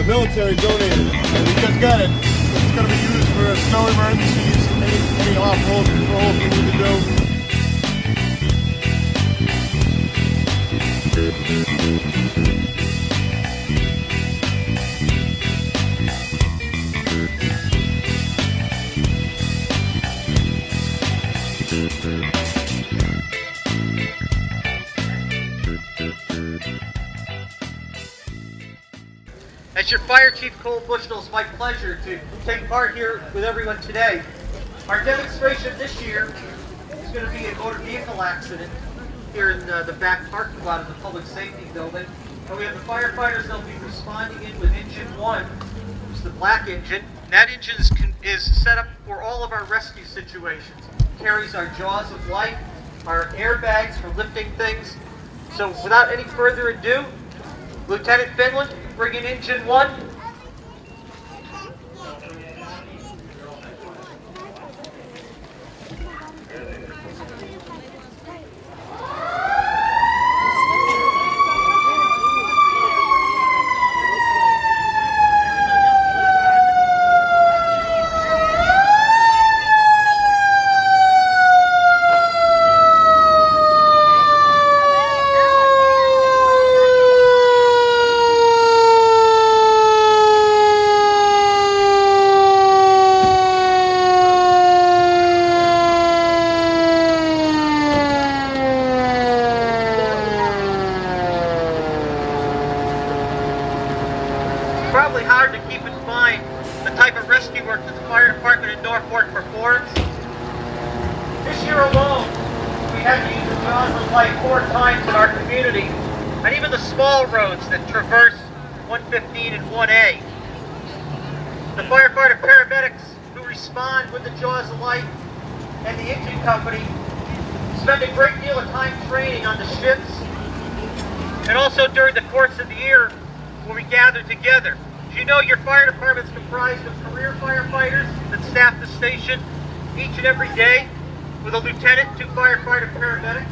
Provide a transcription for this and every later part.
Military donated it, and we just got it. It's going to be used for snow emergencies, any off-road patrols we need to do. As your Fire Chief Cole Bushnell, it's my pleasure to take part here with everyone today. Our demonstration this year is going to be a motor vehicle accident here in the back parking lot of the Public Safety Building. And we have the firefighters that will be responding in with engine 1, which is the black engine. And that engine is set up for all of our rescue situations. It carries our jaws of life, our airbags for lifting things. So without any further ado, Lieutenant Finland, bring in engine 1. Probably hard to keep in mind the type of rescue work that the fire department in Norfolk performs. This year alone, we had to use the jaws of life 4 times in our community, and even the small roads that traverse 115 and 1A. The firefighter paramedics who respond with the jaws of life and the engine company spend a great deal of time training on the ships, and also during the course of the year where we gather together. As you know, your fire department is comprised of career firefighters that staff the station each and every day with a lieutenant, 2 firefighter paramedics,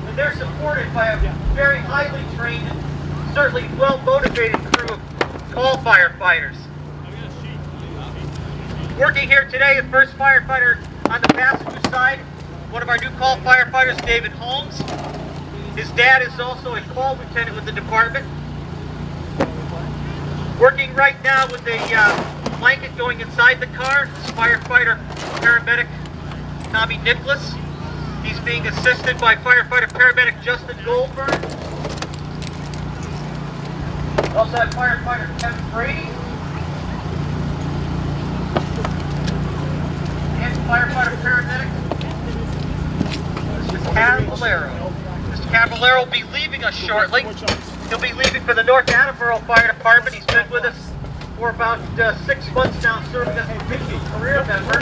and they're supported by a very highly trained and certainly well-motivated crew of call firefighters. Working here today, the first firefighter on the passenger side, one of our new call firefighters, David Holmes. His dad is also a call lieutenant with the department. Working right now with a blanket going inside the car, is firefighter paramedic Tommy Nicholas. He's being assisted by firefighter paramedic Justin Goldberg. We also have firefighter Kevin Brady. And firefighter paramedic Mr. Caballero. Mr. Caballero will be leaving us shortly. He'll be leaving for the North Attleboro Fire Department. He's been with us for about 6 months now, serving as a Michigan career member.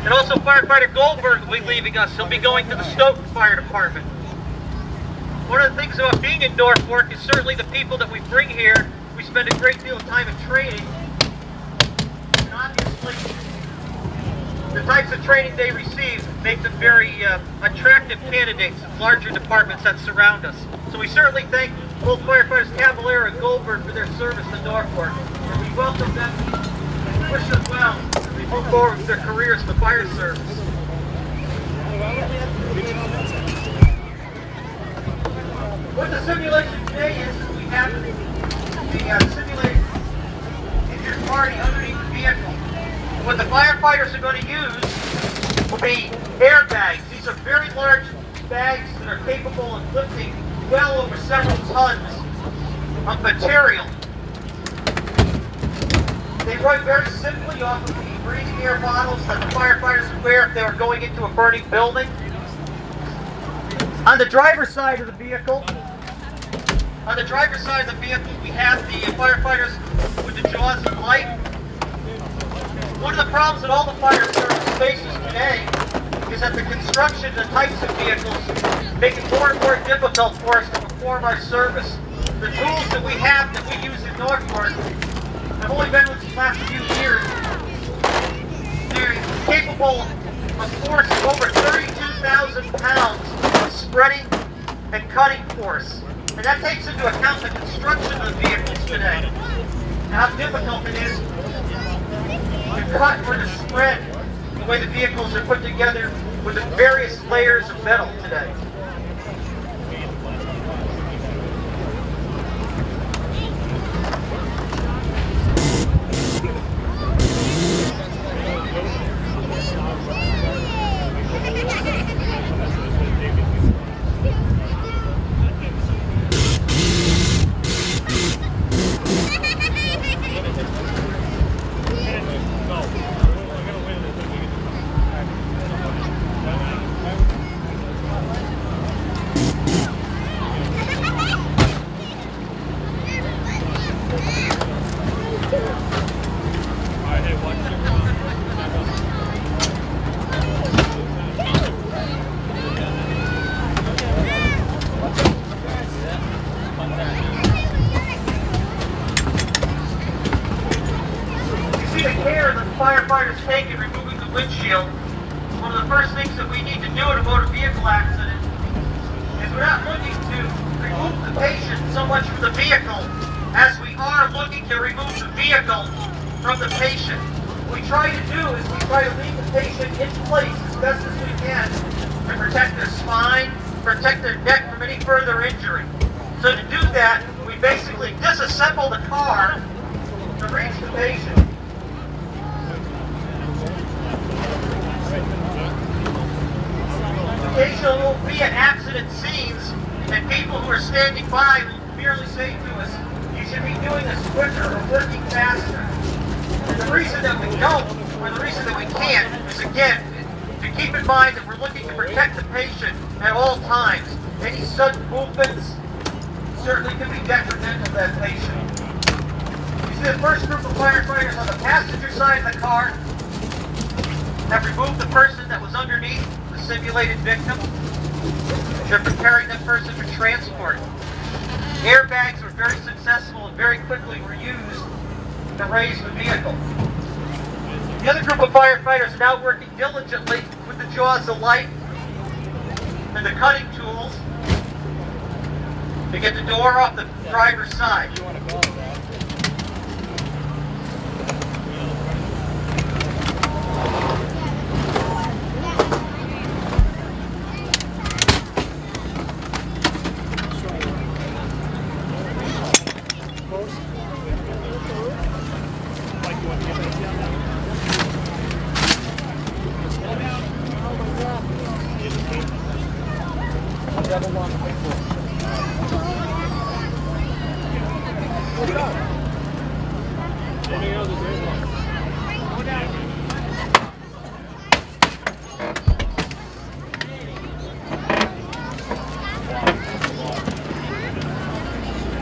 And also firefighter Goldberg will be leaving us. He'll be going to the Stoughton Fire Department. One of the things about being in Norfolk is certainly the people that we bring here. We spend a great deal of time in training. And obviously, the types of training they receive make them very attractive candidates in larger departments that surround us. So we certainly thank both firefighters Caballero and Goldberg for their service to Norfolk, and we welcome them and wish them well. move forward with their careers in the fire service. What the simulation today is we have the simulated injured party underneath the vehicle. What the firefighters are going to use will be airbags. These are very large bags that are capable of lifting well over several tons of material. They run very simply off of the breathing air bottles that the firefighters would wear if they were going into a burning building. On the driver's side of the vehicle, we have the firefighters with the jaws of light. One of the problems that all the fire service faces today is that the construction and the types of vehicles make it more and more difficult for us to perform our service. The tools that we have that we use in Norfolk have only been with the last few years. They're capable of forcing over 32,000 pounds of spreading and cutting force. And that takes into account the construction of the vehicles today. And how difficult it is to cut or to spread the way the vehicles are put together with the various layers of metal today. Firefighters take in removing the windshield. One of the first things that we need to do in a motor vehicle accident is we're not looking to remove the patient so much from the vehicle as we are looking to remove the vehicle from the patient. What we try to do is we try to leave the patient in place as best as we can to protect their spine, protect their neck from any further injury. So to do that, we basically disassemble the car to reach the patient. Occasionally will be at accident scenes, and people who are standing by will merely say to us, you should be doing this quicker or working faster. And the reason that we don't, or the reason that we can't, is again, to keep in mind that we're looking to protect the patient at all times. Any sudden movements certainly can be detrimental to that patient. You see the first group of firefighters on the passenger side of the car have removed the person that was underneath the simulated victim. They're preparing that person for transport. Airbags were very successful and very quickly were used to raise the vehicle. The other group of firefighters are now working diligently with the jaws of light and the cutting tools to get the door off the driver's side.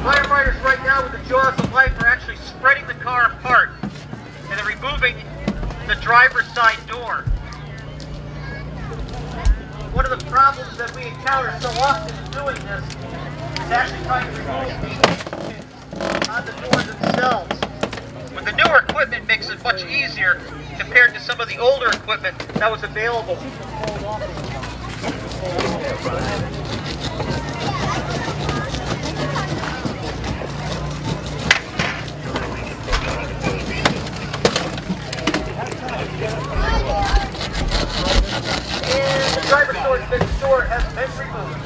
Firefighters right now with the jaws of life are actually spreading the car apart and they're removing the driver's side door. One of the problems that we encounter so often in doing this is actually trying to remove the on the doors themselves. With the newer equipment, it makes it much easier compared to some of the older equipment that was available. And the driver's door next door has been removed.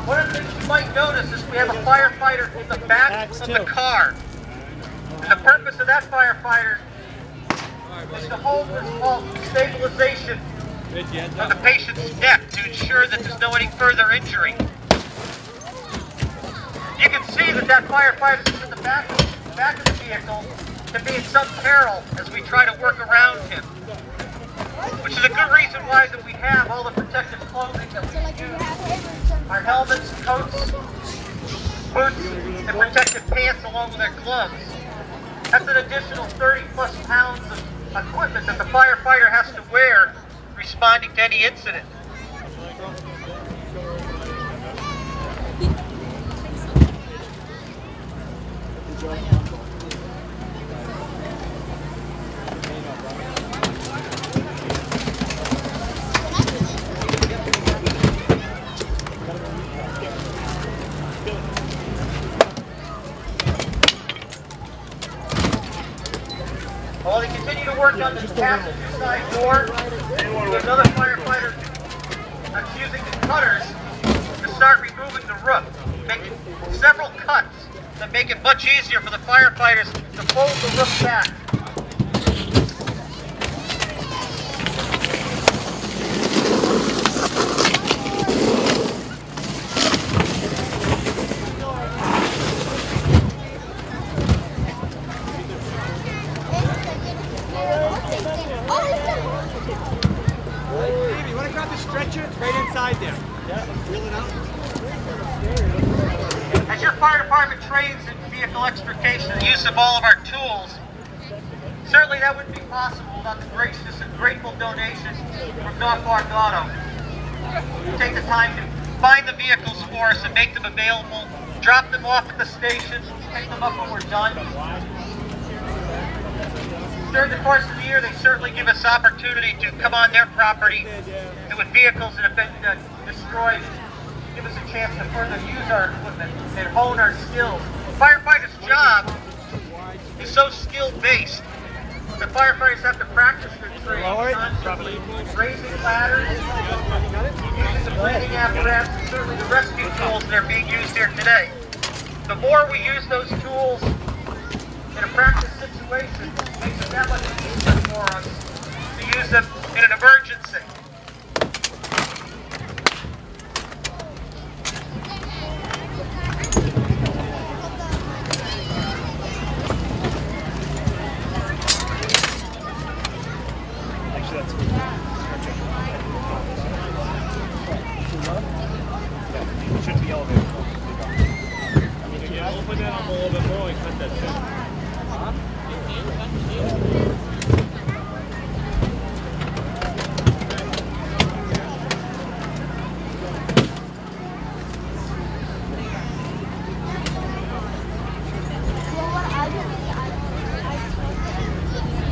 One of the things you might notice is we have a firefighter in the back of the car. And the purpose of that firefighter is to hold what's called stabilization of the patient's neck to ensure that there's no any further injury. You can see that that firefighter is in the back of the vehicle can be in some peril as we try to work around him. Which is a good reason why that we have all the protective clothing that we use. Our helmets, coats, boots, and protective pants along with our gloves. That's an additional 30 plus pounds of equipment that the firefighter has to wear responding to any incident. While they continue to work on this passenger side door, there's another firefighter that's using the cutters to start removing the roof, making several cuts that make it much easier for the firefighters to fold the roof back. Baby, you want to grab the stretcher? It's right inside there. Yeah, reel it out. As your fire department trains in vehicle extrication, the use of all of our tools, certainly that wouldn't be possible without the gracious and grateful donations from Norfolk Auto. You take the time to find the vehicles for us and make them available, drop them off at the station, pick them up when we're done. During the course of the year, they certainly give us opportunity to come on their property and with vehicles that have been destroyed, give us a chance to further use our equipment and hone our skills. The firefighter's job is so skill-based. The firefighters have to practice their trade constantly, raising ladders, using the breathing apparatus, and certainly the rescue tools that are being used here today. The more we use those tools in a practice situation, it makes it that much easier for us to use them in an emergency. Actually, that's good. It should be elevated. I mean, yeah, open that up a little bit more and cut that shit.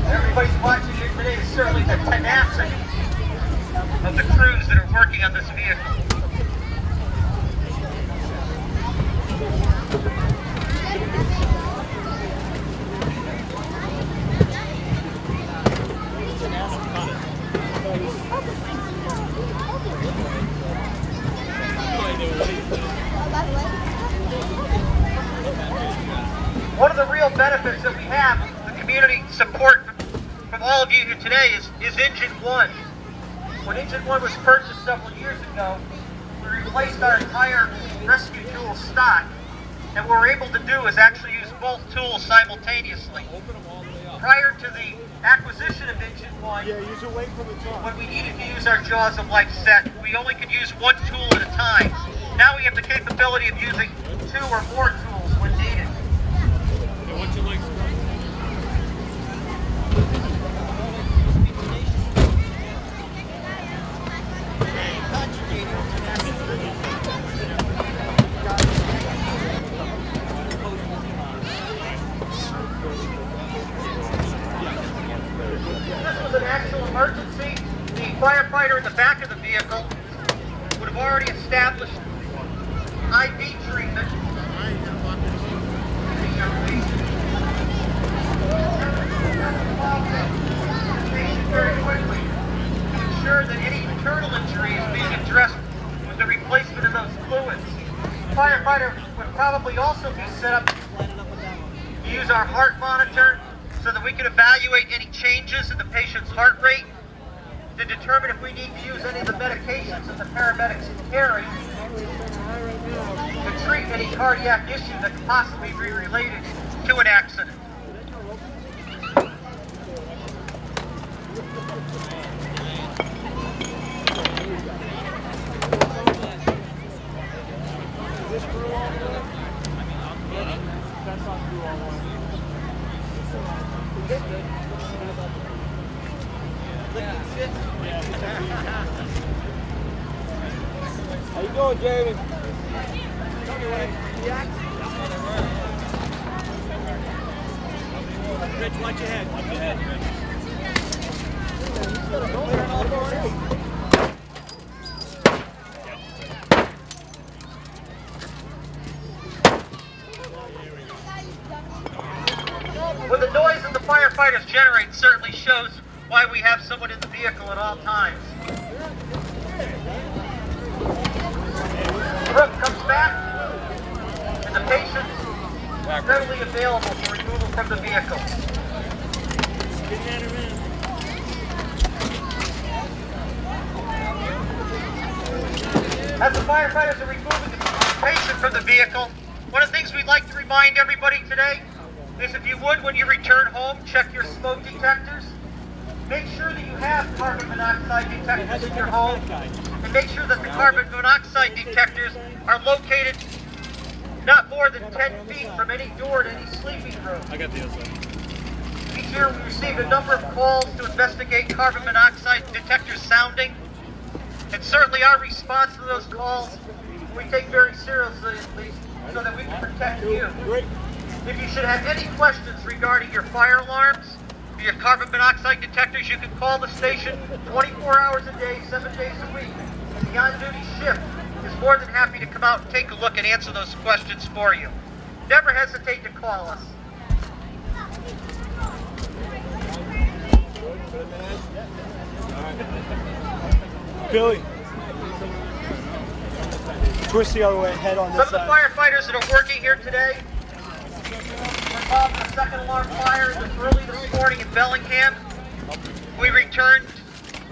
Everybody's watching here today is certainly the tenacity of the crews that are working on this vehicle. One of the real benefits that we have, the community support from all of you here today, is Engine 1. When Engine 1 was purchased several years ago, we replaced our entire rescue tool stock. And what we're able to do is actually use both tools simultaneously. Prior to the acquisition of Engine 1, use it away from the top. when we needed to use our Jaws of Life set, we only could use one tool at a time. Now we have the capability of using 2 or more tools when needed. emergency, the firefighter in the back of the vehicle would have already established IV treatment. Very quickly to ensure that any internal injury is being addressed with the replacement of those fluids. The firefighter would probably also be set up to use our heart monitor so that we can evaluate any changes in the patient's heart rate to determine if we need to use any of the medications that the paramedics carry to treat any cardiac issue that could possibly be related to an accident. How you doing, Jamie? Rich, watch your head. Watch your head, Rich. Well, the noise that the firefighters generate certainly shows why we have someone in the vehicle at all times. The roof comes back, and the patient is readily available for removal from the vehicle. As the firefighters are removing the patient from the vehicle, one of the things we'd like to remind everybody today is if you would, when you return home, check your smoke detectors. Make sure that you have carbon monoxide detectors in your home, and make sure that the carbon monoxide detectors are located not more than 10 feet from any door to any sleeping room. I got the other side. Each year we received a number of calls to investigate carbon monoxide detector sounding, and certainly our response to those calls we take very seriously, so that we can protect you. If you should have any questions regarding your fire alarms, your carbon monoxide detectors, you can call the station 24 hours a day, 7 days a week. The on-duty shift is more than happy to come out and take a look and answer those questions for you. Never hesitate to call us. Billy. Twist the other way, head on this Some of the side. firefighters that are working here today were involved in a second alarm fire early this morning in Bellingham. We returned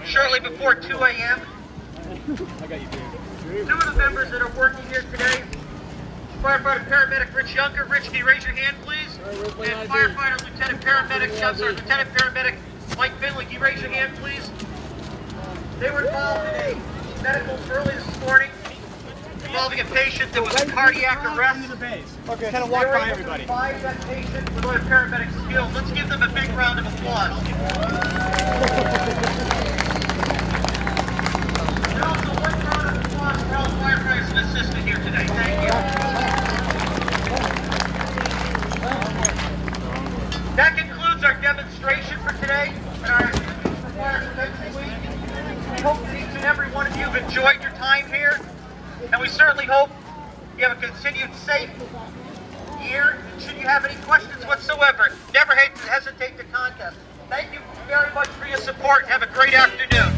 shortly before 2 a.m. I got you, Billy. Two of the members that are working here today, firefighter paramedic Rich Younger. Rich, can you raise your hand, please? And firefighter Lieutenant Paramedic Mike Finley, can you raise your hand, please? They were involved in a medical early this morning involving a patient that was in cardiac arrest. Okay. Kind of walk by everybody. Revive that patient with their paramedic skills. Let's give them a big round of applause. And also one round of applause for all the firefighters that assisted here today. Thank you. That concludes our demonstration for today and our activities for Fire Prevention Week. We hope that each and every one of you have enjoyed your time here, and we certainly hope you have a continued safe year. Should you have any questions whatsoever, never hesitate to contact us. Thank you very much for your support and have a great afternoon.